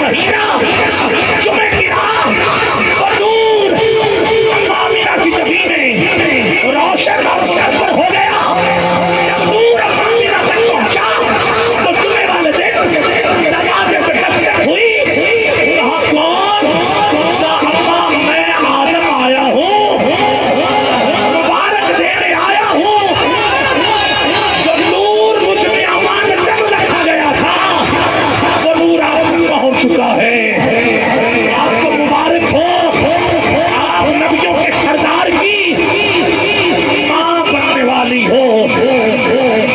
महीना जुमे की रात वो नूर आमिना की जबीन में रोशन और हो गया। जब नूर आमिना तक पहुंचा तो जुमे वाले दिन दरवाजे पे दस्तक हुई। कहा कौन? अम्मा मैं आदम आया हूँ, मुबारक देने आया हूँ। जो नूर मुझ में अमानत रखा गया था वो नूर आप तक पहुंच चुका है। आपको मुबारक हो, आप नबियों के सरदार की मां बनने वाली हो।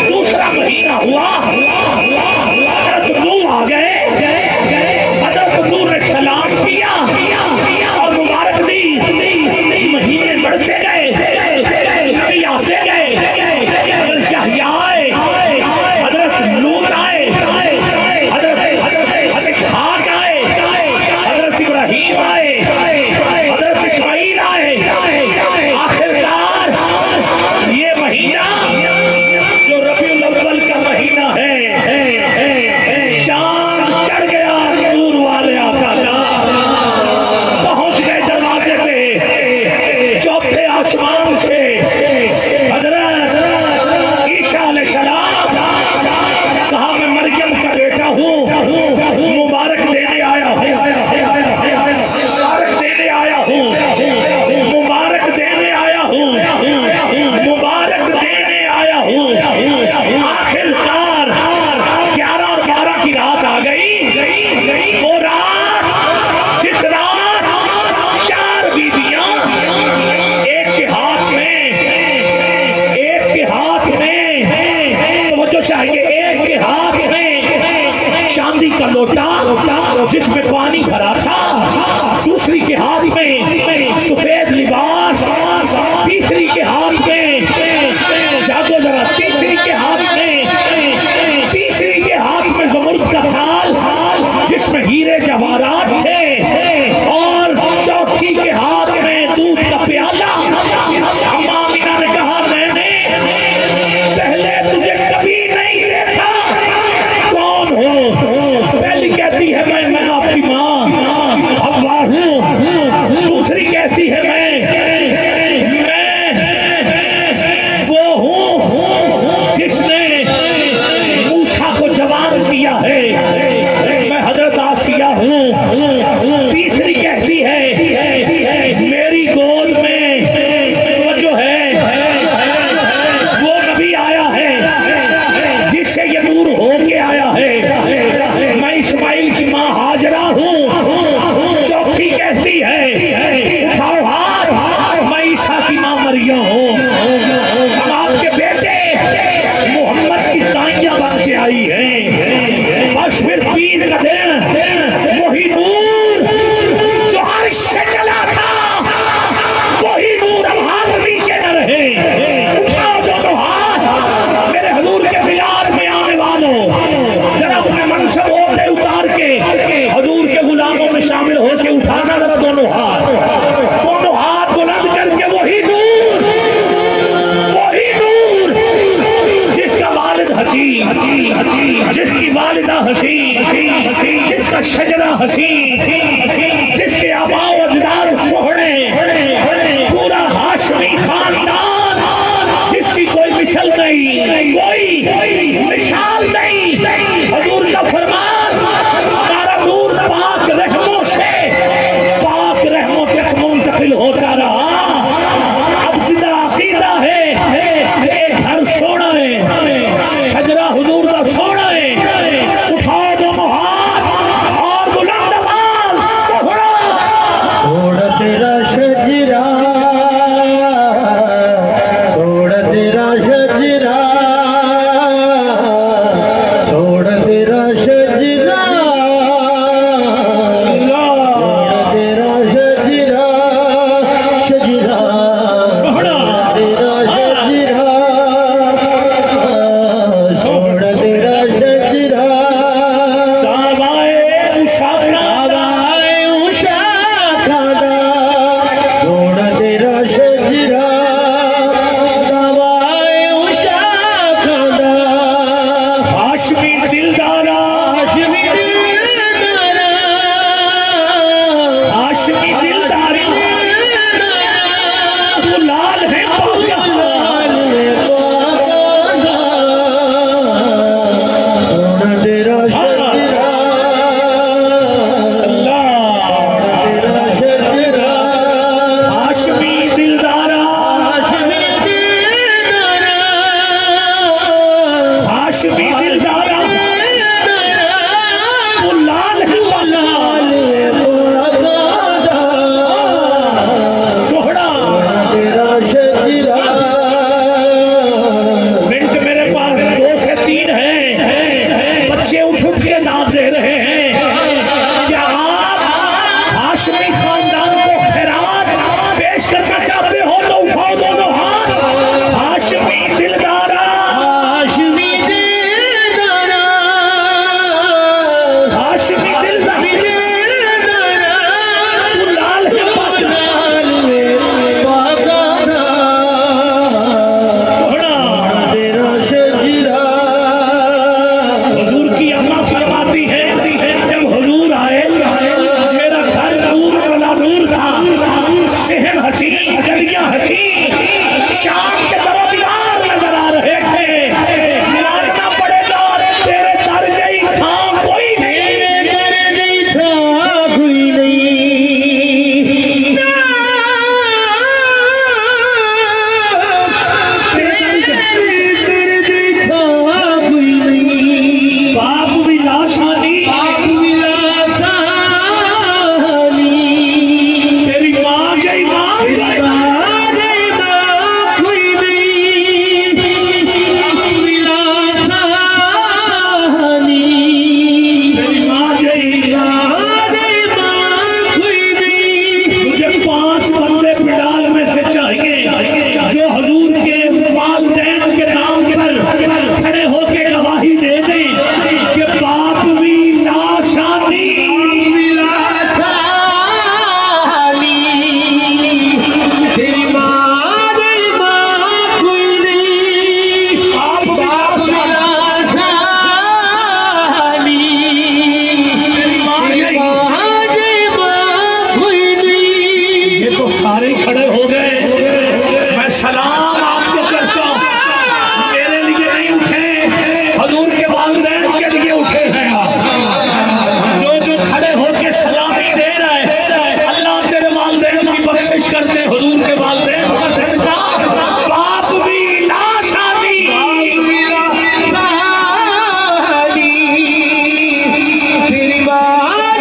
दूसरा महीना हुआ, हज़रत नूह आ गए। हज़रत नूह ने सलाम किया और मुबारक दी। महीने बढ़ते गए, नबी आते गए। हज़रत यहया आए, हज़रत लूत आए, हज़रत इसहाक आए, हज़रत इब्राहीम आए, हज़रत इस्माईल आए। आखिरकार ये महीना जो रबीउल अव्वल का महीना है, चांद चढ़ गया नूर वाले आका का। पहुंच गए दरवाजे पे, चौथे आसमान से हज़रत ईसा अलैहिस्सलाम। कहा मैं मरियम का बेटा हूँ, मुबारक देने आया हूँ, मुबारक देने आया हूँ, मुबारक देने आया हूँ, मुबारक देने आया हूँ। आखिरकार 11 और 12 की रात आ गई। वो रात जिस रात 4 बीबियां एक के हाथ में वो जो चाहिए, एक के हाथ में चांदी का लोटा जिसमें पानी भरा था, दूसरी के हाथ में सफेद लिबास, तीसरी के हाथ में जागो जरा, तीसरी के हाथ में ज़मुर्द का थाल जिसमें हीरे जवाहरात थे, और चौथी के हाथ में दूध का प्याला। अम्मा आमिना ने कहा मैंने पहले तुझे कभी नहीं देखा, कौन हो? पहली कहती है मैं आपकी माँ हव्वा हूँ। दूसरी कहती है मैं वो हूँ जिसने मूसा को जवान किया है, मैं हजरत आसिया हूँ। तीसरी कहती है मेरी गोद में वो जो है वो नबी आया है जिससे ये नूर होके आया है, मैं इस्माइल की माँ हाजरा हूँ। चौथी कहती है उठाओ हाथ, मैं ईसा की माँ मरियम हूँ। हम आपके बेटे मोहम्मद की ताइयां बन के आई है। बस फिर पीर का दिन वही नूर जो अर्श से चला था, वही नूर अब हाथ नीचे न रहे। उठाओ दोनों हाथ, मेरे हजूर के मिलाद में आने वालों, जरा अपने मनसब ओहदे उतार के हजूर के गुलामों में शामिल होकर उठाना जरा दोनों हाथ बुलंद करके। वही नूर जिसका वालिद हसीन, जिसकी वालिदा हसीन, जिसका शजरा हसीन, जिसके आबाओ अजदाद सोहरे, पूरा हाशमी खानदान, जिसकी कोई मिसाल नहीं, कोई मिसाल नहीं। हजूर का फरमान हमारा नूर पाक रहमों तक मुंतकिल होता रहा। अब जिदा अकीदा है घर सोना है, शजरा हुजूर का सोना है। उठाओ दोनों हाथ और बुलंद आवाज सोड़ा तेरा शजरा, सोड़ा तेरा शजरा, सोड़ा खड़े हो गए। मैं सलाम आपको करता हूँ, मेरे लिए नहीं उठे, हुजूर के वालिदैन के लिए उठे हैं। जो खड़े होके सलामी दे रहे, अल्लाह तेरे वालिदैन की बख्शिश करते, हुजूर के वालिदैन का सदका। बाप भी लाश आदि, तेरी बात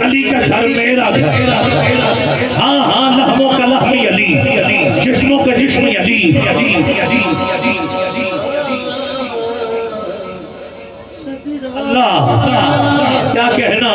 अली का घर मेरा घर। हाँ हाँ, लहमों का लहमी अली, जिस्मों का जिस्म अली। अल्लाह क्या कहना,